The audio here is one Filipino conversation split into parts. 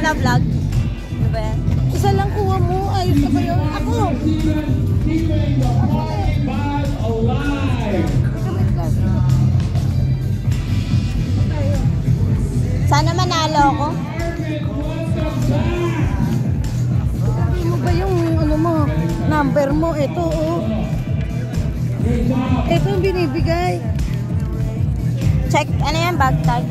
na vlog? Ano ba yan? Isa lang kuha mo. Ayos na ba yun? Ako! Sana manalo ako. Sabi mo ba yung ano mo, number mo? Ito, oh. Ito yung binibigay. Check, ano yan? Bag tag?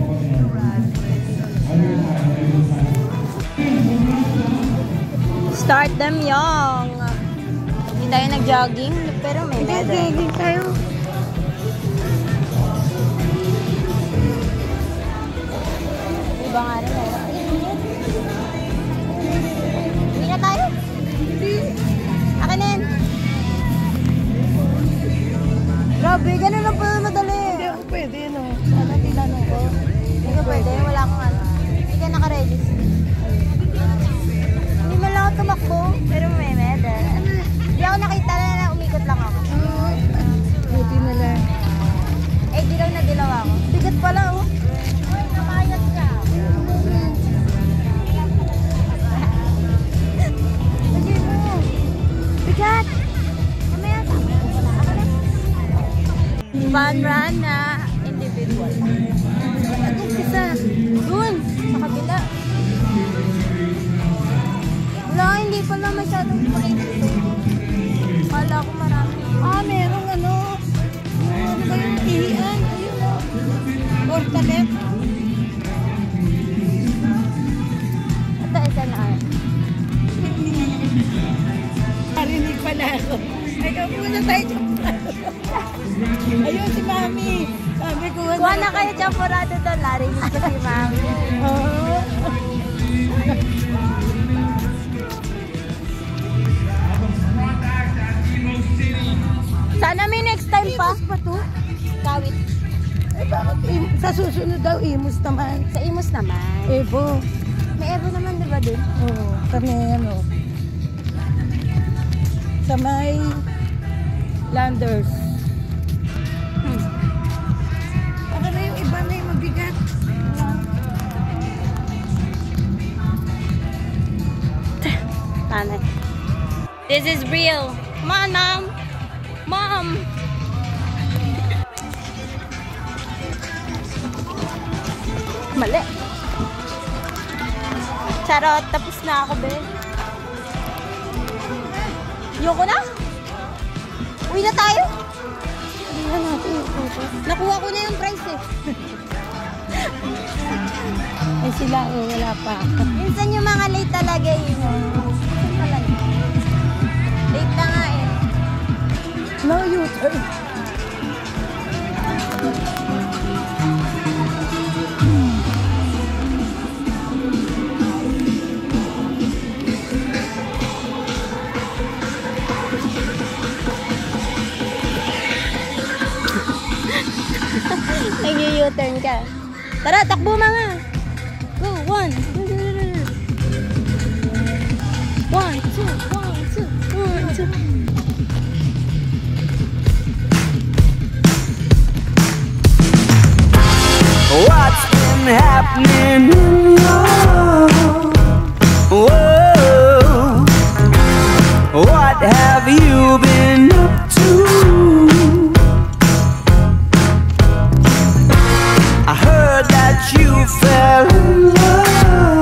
Start them young. Hindi tayo nag-jogging, pero may medal. Jogging tayo. Iba nga rin meron. Hindi na tayo? Akin na yan. Grabe, ganun lang pala madali. Hindi ako pwede, no? Sana tinanong ko. Hindi ka pwede, wala akong ano. Hindi ka nakaregister. Hindi man lang ako tumakbo, pero may medal. Hindi ako nakita na umikot lang ako. Buti na lang. Eh, dilaw na dilaw ako. Bigat pala, oh. Uy, namayat ka. Lagi mo. Bigat. Namayat ka. Ako na. Fun run na individual. Anong isa? Doon, sa kabila. Wala, hindi pala masyadong pakita. Kala ko marami. Merong ano. Ano ba yung ihian? Ayun, oh. Portalet. Ito, isa na. Narinig pala ako. Ay, muna tayo dyan. Ayun si Mami. Sabi ko, Kuha na kayo champorado doon. Narinig ko si Mami. Oo. Sana may next time pa. Imus pa to? Kawit. Eh, bakit sa susunod daw, Imus naman. Sa Imus naman. Evo. May Evo naman, di ba dun? Oo. Kami, ano. Sa may Landers. Baka na yung iba na yung mabigat. Tanay. This is real. Come on, Mom. Mom. Mali. Charot. Tapos na ako, be. Yoko na? Uwi na tayo? Hindi na natin yung photo. Nakuha ko na yung price eh. Ay sila, oh, wala pa. Minsan yung mga late talaga yun. Minsan talaga. Late na nga eh. No U-turn. Nag-u-turn ka. Tara, takbo mga. Go, 1. 1, 2, 1, 2, 1, 2. What's been happening in your world? What have you been up to? I heard that you fell in love.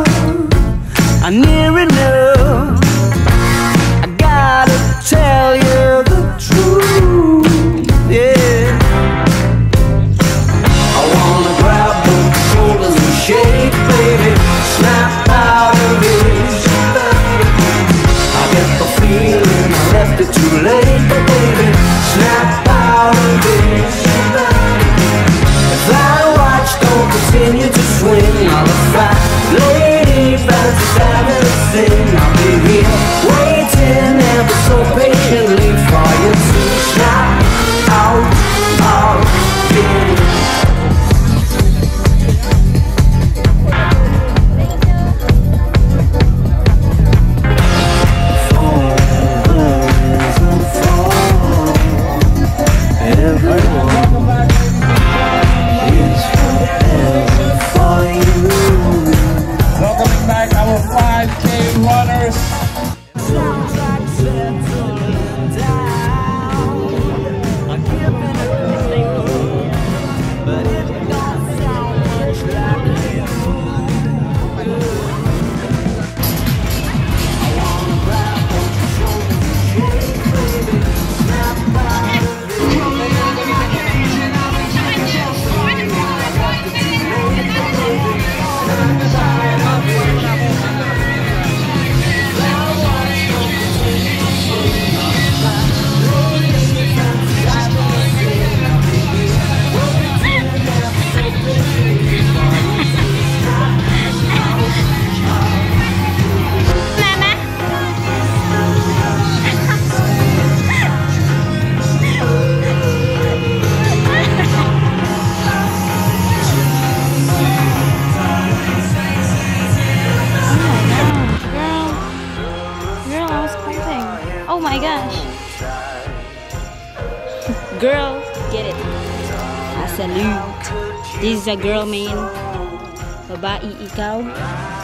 Girl, get it. I salute. This is a girl, man. Babae, ikaw.